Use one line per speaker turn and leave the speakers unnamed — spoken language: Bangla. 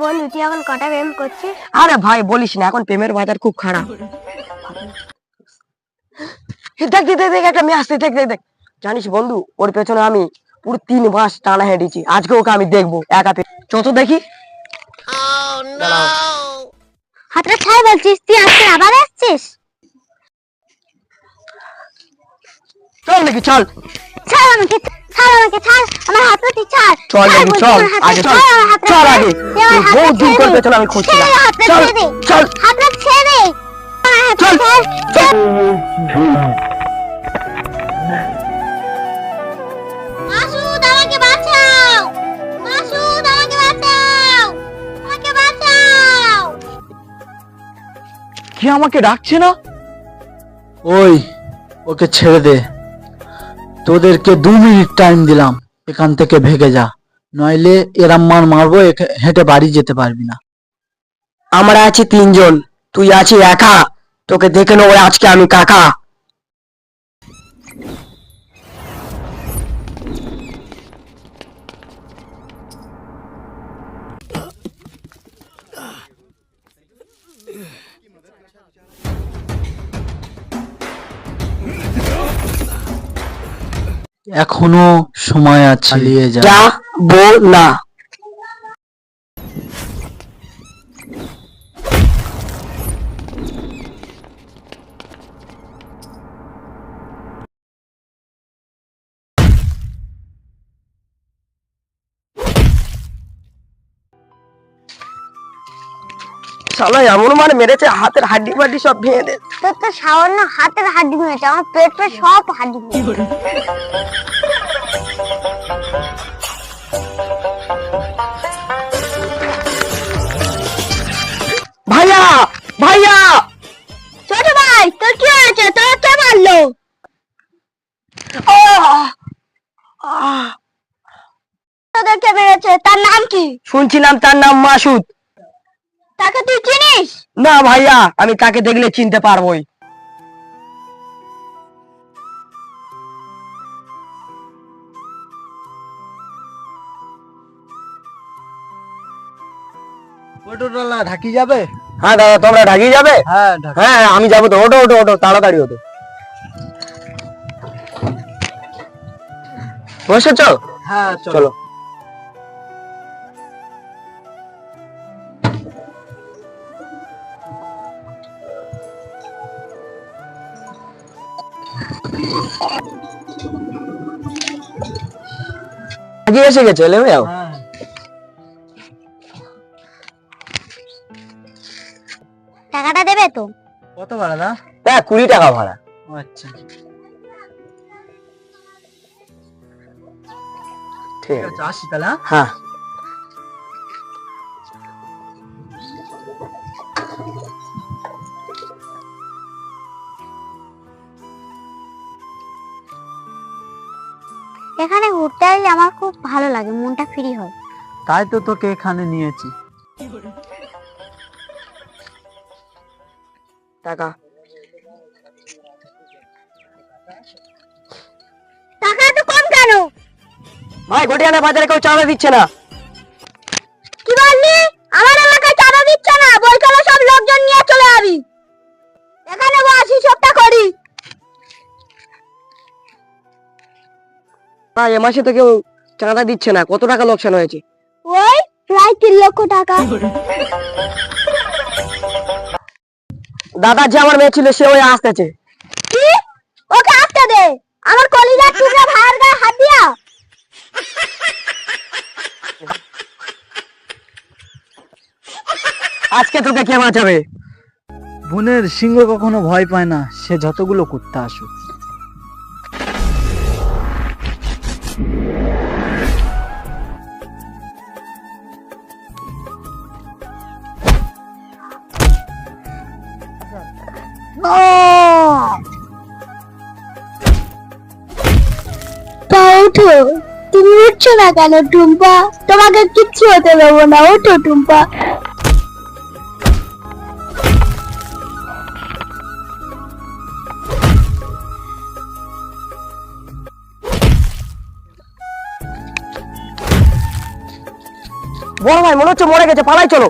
বন্ধু তুই এখন কটা প্রেম করছিস?
আরে ভাই বলিস না, এখন প্রেমের বাজার খুব খারাপ। দেখ দেখ দেখ দেখ, একটা মেয়ে আসছে, দেখ দেখ দেখ। জানিস বন্ধু, ওর পেছনে আমি পুরো 3 মাস টানা হেঁটেছি। আজকে ওকে আমি দেখবো একা পেয়ে। চত দেখি। দাঁড়াও।
হাতটা ছাড় বলছিস, তুই আজকে আবার আসছিস?
চল নাকি, চল
ছাড় আমাকে, ছাড় আমাকে, ছাড় আমার হাতটা, তুই ছাড়।
চল নাকি, চল আগে চল, চল আগে। বহু দিন করে পেছনে আমি খুঁজছিলাম। চল চল
হাতটা ছেড়ে দে।
চল চল।
মাসুদ আমাকে বাঁচাও, মাসুদ আমাকে বাঁচাও, আমাকে বাঁচাও।
কি আমাকে ডাকছে না?
ওই ওকে ছেড়ে দে, তোদেরকে 2 মিনিট টাইম দিলাম, এখান থেকে ভেগে যা, নইলে এরাম মারবো, হেঁটে বাড়ি যেতে পারবি না।
আমরা আছি 3 জন, তুই আছিস একা। তোকে দেখে নেবো আজকে আমি কাকা।
এখনো সময় আছে, চালিয়ে যা।
যাবো না। শালা এমন মার মেরেছে, হাতের হাড্ডি ফাড্ডি সব ভেঙে দে।
তোর তো সামান্য হাতের হাড্ডি ভেঙেছে, আমার পেট সব হাড্ডি ভেঙেছে।
ভাইয়া ভাইয়া।
ছোট ভাই তোর কি হয়েছে? তোর কে মারলো?
আহ! আহ!
তোদেরকে মেরেছে, তার নাম কি?
শুনছিলাম তার নাম মাসুদ।
তাকে তুই চিনিস?
না ভাইয়া, আমি তাকে দেখলে চিনতে পারবোই।
টোটোলা ঢাকি যাবে?
হ্যাঁ দাদা, তোমরা ঢাকি যাবে?
হ্যাঁ
হ্যাঁ আমি যাবো তো। ওটো ওটো ওটো, তাড়াতাড়ি ওটো। বসেছ?
হ্যাঁ
চলো। আগে এসে গেছে, নেমে যাও।
টাকাটা দেবে তো?
কত ভাড়া না?
20 টাকা ভাড়া।
আচ্ছা
ঠিক আছে,
আসি তাহলে।
হ্যাঁ।
এখানে ঘুরতে আসলে আমার খুব ভালো লাগে, মনটা ফ্রি হয়।
তাই তো তোকে এখানে নিয়েছি।
টাকা
টাকা এত কম কেন?
ভাই, গটিয়ানা বাজারে কেউ চাঁদা দিচ্ছে না।
কি বললি? আমার এলাকায় চাঁদা দিচ্ছে না? বলকালে সব লোকজন নিয়ে চলে যাবি। এখানে বস, হিসাবটা করি।
ভাই, এ মাসে তো কেউ চাঁদা দিচ্ছে না। কত টাকা লোকসান হয়েছে?
ওই প্রায় 3 লক্ষ টাকা।
দাদা, যে আমার মেয়ে ছিল, সে ওই আসতেছে।
কি? ওকে আসতে দে। আমার কলিজার টুকরা ভাইয়ের গায়ে হাত দিয়া।
আজকে তোকে কে বাঁচাবে?
বনের সিংহ কখনো ভয় পায় না, সে যতগুলো কুত্তা আসুক।
উঠো, তুমি উঠছো না কেন টুম্পা? তোমাকে কিচ্ছু হতে দেবো না, ওঠো টুম্পা।
বড় ভাই মনে হচ্ছে মরে গেছে, পালাই চলো।